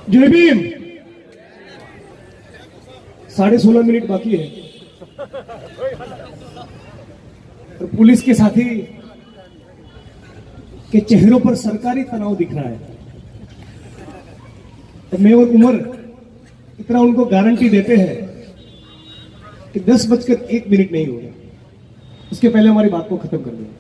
जय भीम। 16.5 मिनट बाकी है और पुलिस के साथी के चेहरों पर सरकारी तनाव दिख रहा है। तो मैं और उमर इतना उनको गारंटी देते हैं कि 10:01 नहीं होगा, उसके पहले हमारी बात को खत्म कर देंगे।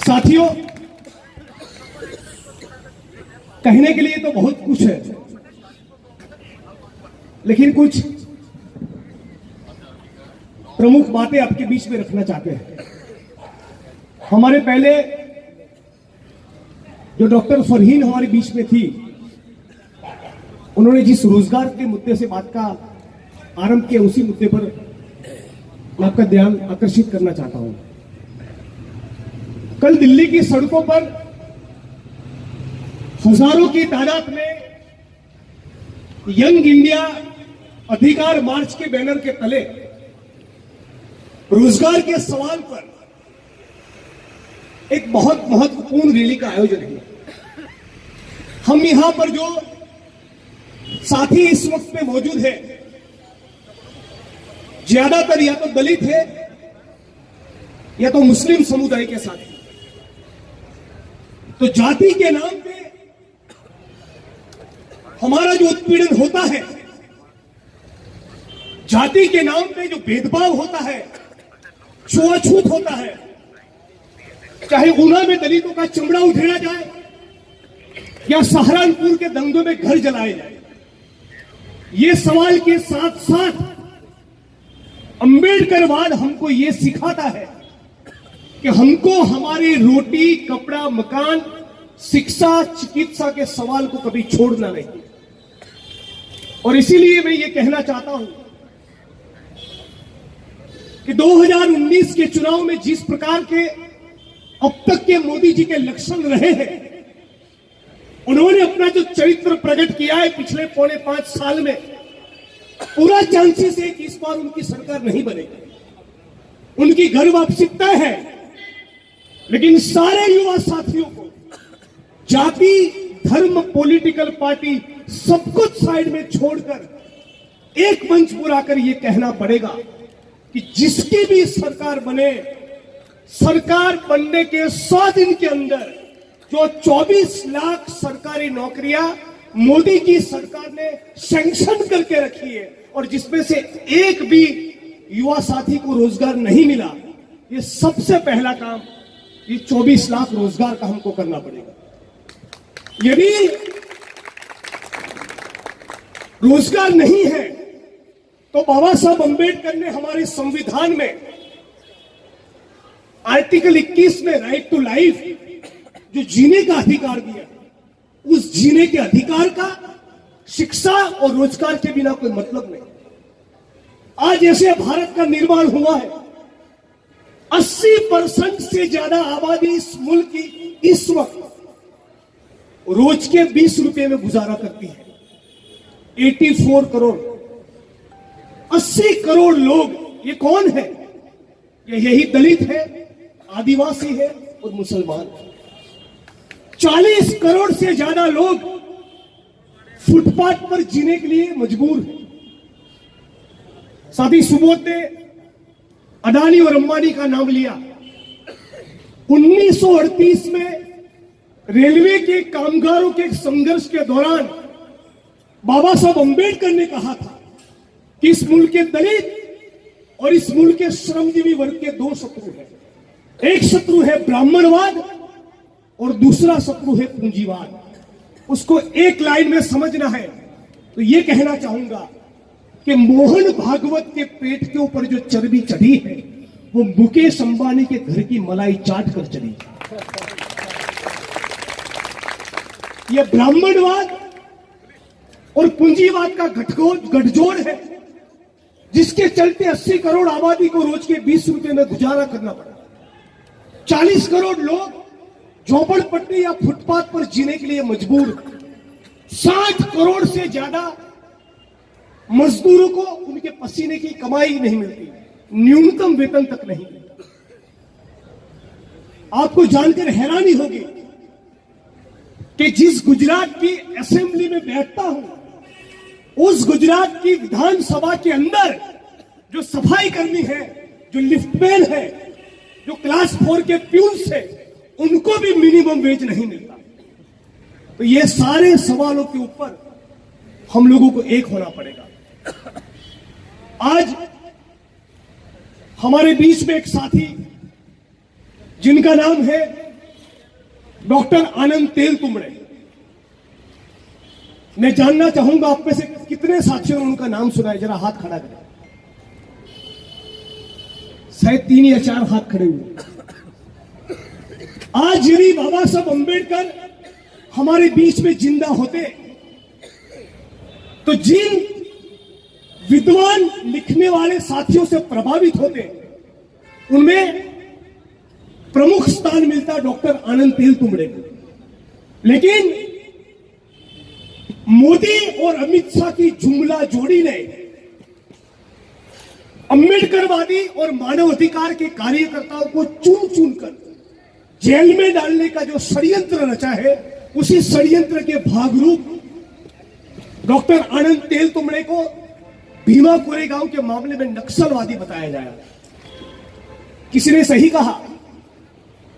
साथियों, कहने के लिए तो बहुत कुछ है, लेकिन कुछ प्रमुख बातें आपके बीच में रखना चाहते हैं। हमारे पहले जो डॉक्टर फरहीन हमारे बीच में थी, उन्होंने जिस रोजगार के मुद्दे से बात का आरंभ किया, उसी मुद्दे पर मैं आपका ध्यान आकर्षित करना चाहता हूं। कल दिल्ली की सड़कों पर हजारों की तादाद में यंग इंडिया अधिकार मार्च के बैनर के तले रोजगार के सवाल पर एक बहुत महत्वपूर्ण रैली का आयोजन किया। हम यहां पर जो साथी इस वक्त पे मौजूद है, ज्यादातर या तो दलित है या तो मुस्लिम समुदाय के साथी। तो जाति के नाम पे हमारा जो उत्पीड़न होता है, जाति के नाम पे जो भेदभाव होता है, छुआछूत होता है, चाहे ऊना में दलितों का चमड़ा उधेड़ा जाए या सहारनपुर के दंगों में घर जलाए जाए, ये सवाल के साथ साथ अंबेडकरवाद हमको ये सिखाता है कि हमको हमारी रोटी, कपड़ा, मकान, शिक्षा, चिकित्सा के सवाल को कभी छोड़ना नहीं। और इसीलिए मैं ये कहना चाहता हूं कि 2019 के चुनाव में जिस प्रकार के अब तक के मोदी जी के लक्षण रहे हैं, उन्होंने अपना जो चरित्र प्रकट किया है पिछले 4.5 साल में, पूरा चांसेस है कि इस बार उनकी सरकार नहीं बनेगी। उनकी घर वापसी तय है, लेकिन सारे युवा साथियों को जाति, धर्म, पॉलिटिकल पार्टी सब कुछ साइड में छोड़कर एक मंच पर आकर यह कहना पड़ेगा कि जिसकी भी सरकार बने, सरकार बनने के 100 दिन के अंदर जो 24 लाख सरकारी नौकरियां मोदी की सरकार ने सैंक्शन करके रखी है और जिसमें से एक भी युवा साथी को रोजगार नहीं मिला, ये सबसे पहला काम ये 24 लाख रोजगार का हमको करना पड़ेगा। यदि रोजगार नहीं है तो बाबा साहब अंबेडकर ने हमारे संविधान में आर्टिकल 21 में राइट टू लाइफ जो जीने का अधिकार दिया, उस जीने के अधिकार का शिक्षा और रोजगार के बिना कोई मतलब नहीं। आज जैसे भारत का निर्माण हुआ है, 80% से ज्यादा आबादी इस मुल्क की इस वक्त रोज के 20 रुपए में गुजारा करती है। 84 करोड़, 80 करोड़ लोग, ये कौन है? ये यही दलित है, आदिवासी है और मुसलमान। 40 करोड़ से ज्यादा लोग फुटपाथ पर जीने के लिए मजबूर हैं। साथी सुबोध ने अडानी और अंबानी का नाम लिया। 1938 में रेलवे के कामगारों के संघर्ष के दौरान बाबा साहब अंबेडकर ने कहा था कि इस मुल्क के दलित और इस मुल्क के श्रमजीवी वर्ग के 2 शत्रु हैं। एक शत्रु है ब्राह्मणवाद और दूसरा शत्रु है पूंजीवाद। उसको एक लाइन में समझना है तो यह कहना चाहूंगा कि मोहन भागवत के पेट के ऊपर जो चर्बी चढ़ी है, वो मुकेश अंबानी के घर की मलाई चाट कर चढ़ी। यह ब्राह्मणवाद और पूंजीवाद का गठजोड़ है, जिसके चलते 80 करोड़ आबादी को रोज के 20 रुपए में गुजारा करना पड़ा। 40 करोड़ लोग झोपड़पट्टी या फुटपाथ पर जीने के लिए मजबूर। 60 करोड़ से ज्यादा मजदूरों को उनके पसीने की कमाई नहीं मिलती, न्यूनतम वेतन तक नहीं मिलता। आपको जानकर हैरानी होगी कि जिस गुजरात की असेंबली में बैठता हूं, उस गुजरात की विधानसभा के अंदर जो सफाई कर्मी है, जो लिफ्टमैन है, जो क्लास 4 के प्यून्स है, उनको भी मिनिमम वेज नहीं मिलता। तो ये सारे सवालों के ऊपर हम लोगों को एक होना पड़ेगा। आज हमारे बीच में एक साथी जिनका नाम है डॉक्टर आनंद तेलतुंबड़े। मैं जानना चाहूंगा आप में से कितने साथियों ने उनका नाम सुना है, जरा हाथ खड़ा करें। शायद 3 या 4 हाथ खड़े हुए। आज यदि बाबा साहब अंबेडकर हमारे बीच में जिंदा होते तो जिन विद्वान लिखने वाले साथियों से प्रभावित होते उनमें प्रमुख स्थान मिलता डॉक्टर आनंद तेलतुंबड़े को। लेकिन मोदी और अमित शाह की जुमला जोड़ी ने अंबेडकरवादी और मानवाधिकार के कार्यकर्ताओं को चुन चुनकर जेल में डालने का जो षड्यंत्र रचा है, उसी षड्यंत्र के भागरूप डॉक्टर आनंद तेलतुंबड़े को भीमा कोरेगांव के मामले में नक्सलवादी बताया जाए। किसी ने सही कहा,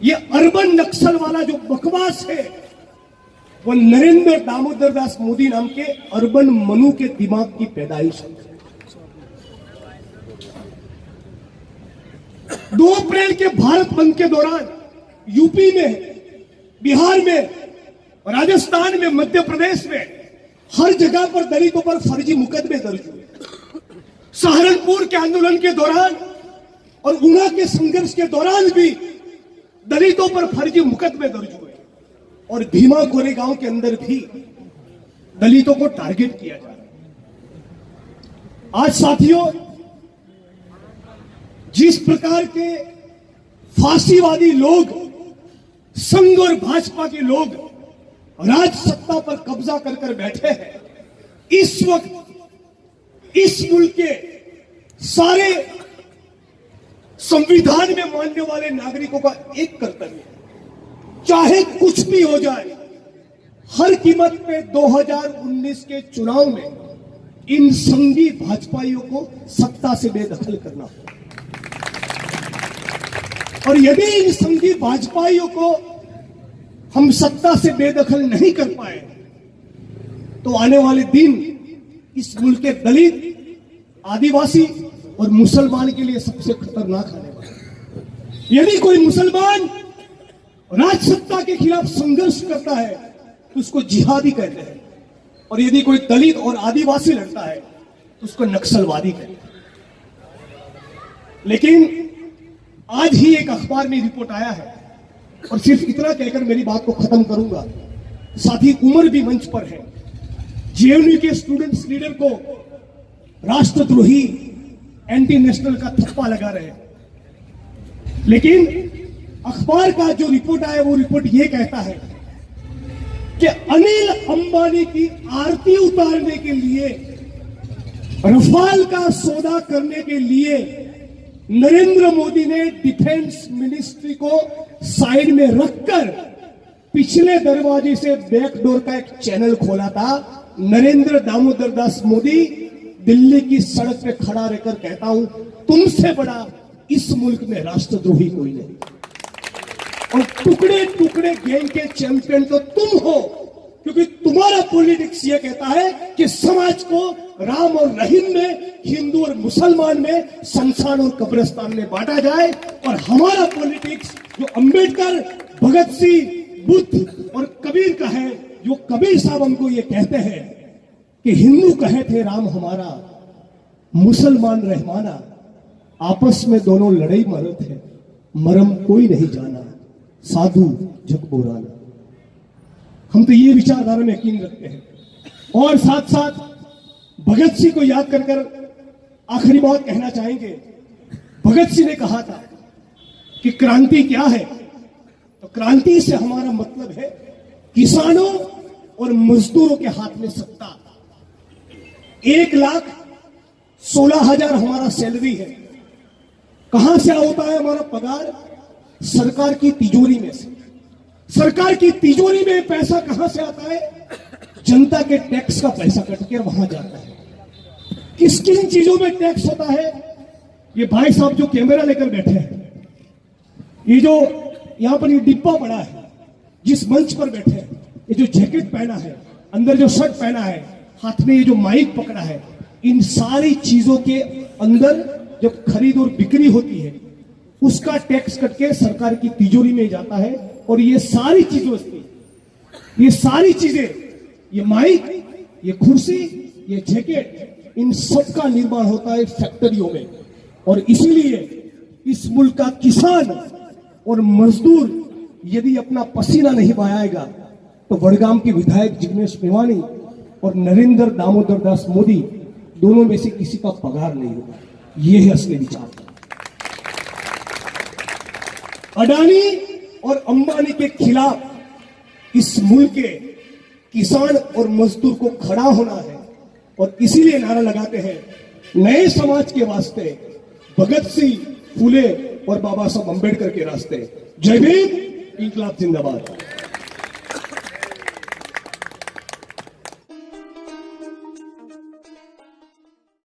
यह अर्बन नक्सल वाला जो बकवास है वह नरेंद्र दामोदर दास मोदी नाम के अर्बन मनु के दिमाग की पैदाइश है। 2 अप्रैल के भारत बंद के दौरान यूपी में, बिहार में, राजस्थान में, मध्य प्रदेश में हर जगह पर दलितों पर फर्जी मुकदमे दर्ज हुए। सहारनपुर के आंदोलन के दौरान और ऊना के संघर्ष के दौरान भी दलितों पर फर्जी मुकदमे दर्ज हुए और भीमा कोरेगांव के अंदर भी दलितों को टारगेट किया जा रहा है। आज साथियों, जिस प्रकार के फांसीवादी लोग, संघ और भाजपा के लोग राज सत्ता पर कब्जा कर कर बैठे हैं, इस वक्त इस मुल्क के सारे संविधान में मानने वाले नागरिकों का एक कर्तव्य है, चाहे कुछ भी हो जाए, हर कीमत पे 2019 के चुनाव में इन संघी भाजपाइयों को सत्ता से बेदखल करना होगा। और यदि इन संघी भाजपाइयों को हम सत्ता से बेदखल नहीं कर पाए तो आने वाले दिन इस मुल्क के दलित, आदिवासी और मुसलमान के लिए सबसे खतरनाक आने वाला। यदि कोई मुसलमान राज सत्ता के खिलाफ संघर्ष करता है तो उसको जिहादी कहते हैं, और यदि कोई दलित और आदिवासी लड़ता है तो उसको नक्सलवादी कहते हैं। लेकिन आज ही एक अखबार में रिपोर्ट आया है, और सिर्फ इतना कहकर मेरी बात को खत्म करूंगा। साथी उमर भी मंच पर है। जेएनयू के स्टूडेंट्स लीडर को राष्ट्रद्रोही, एंटी नेशनल का थप्पा लगा रहे हैं। लेकिन अखबार का जो रिपोर्ट आया वो रिपोर्ट ये कहता है कि अनिल अंबानी की आरती उतारने के लिए, रफाल का सौदा करने के लिए नरेंद्र मोदी ने डिफेंस मिनिस्ट्री को साइड में रखकर पिछले दरवाजे से बैकडोर का एक चैनल खोला था। नरेंद्र दामोदर दास मोदी दिल्ली की सड़क पे खड़ा रहकर कहता हूं, तुमसे बड़ा इस मुल्क में राष्ट्रद्रोही कोई नहीं, और टुकड़े टुकड़े गैंग के चैंपियन तो तुम हो, क्योंकि तुम्हारा पॉलिटिक्स ये कहता है कि समाज को राम और रहीम में, हिंदू और मुसलमान में, शमशान और कब्रिस्तान में बांटा जाए। और हमारा पॉलिटिक्स जो अंबेडकर, भगत सिंह, बुद्ध और कबीर का है, जो कबीर साहब हमको ये कहते हैं कि हिंदू कहे थे राम हमारा, मुसलमान रहमाना, आपस में दोनों लड़ाई मरत है, मरम कोई नहीं जाना, साधु जग बोराना। हम तो ये विचारधारा में यकीन रखते हैं। और साथ साथ भगत सिंह को याद कर आखिरी बात कहना चाहेंगे। भगत सिंह ने कहा था कि क्रांति क्या है, तो क्रांति से हमारा मतलब है किसानों और मजदूरों के हाथ में सत्ता। 1,16,000 हमारा सैलरी है। कहां से होता है हमारा पगार? सरकार की तिजोरी में से। सरकार की तिजोरी में पैसा कहां से आता है? जनता के टैक्स का पैसा कटकर वहां जाता है। किस किन चीजों में टैक्स होता है? ये भाई साहब जो कैमरा लेकर बैठे हैं, ये जो यहां पर ये डिब्बा पड़ा है, जिस मंच पर बैठे हैं, ये जो जैकेट पहना है, अंदर जो शर्ट पहना है, हाथ में ये जो माइक पकड़ा है, इन सारी चीजों के अंदर जब खरीद और बिक्री होती है उसका टैक्स कटके सरकार की तिजोरी में जाता है। और ये सारी चीजें, ये सारी चीजें, ये माइक, ये कुर्सी, ये जैकेट, इन सब का निर्माण होता है फैक्ट्रियों में। और इसीलिए इस मुल्क का किसान और मजदूर यदि अपना पसीना नहीं बहाएगा तो वडगाम के विधायक जिग्नेश मेवानी और नरेंद्र दामोदर दास मोदी दोनों में से किसी का पगार नहीं होगा। ये है असली विचार। अडानी और अंबानी के खिलाफ इस मुल्क के किसान और मजदूर को खड़ा होना है। और इसीलिए नारा लगाते हैं नए समाज के वास्ते, भगत सिंह, फुले और बाबा साहब अंबेडकर के रास्ते। जय भीम, इंकलाब जिंदाबाद।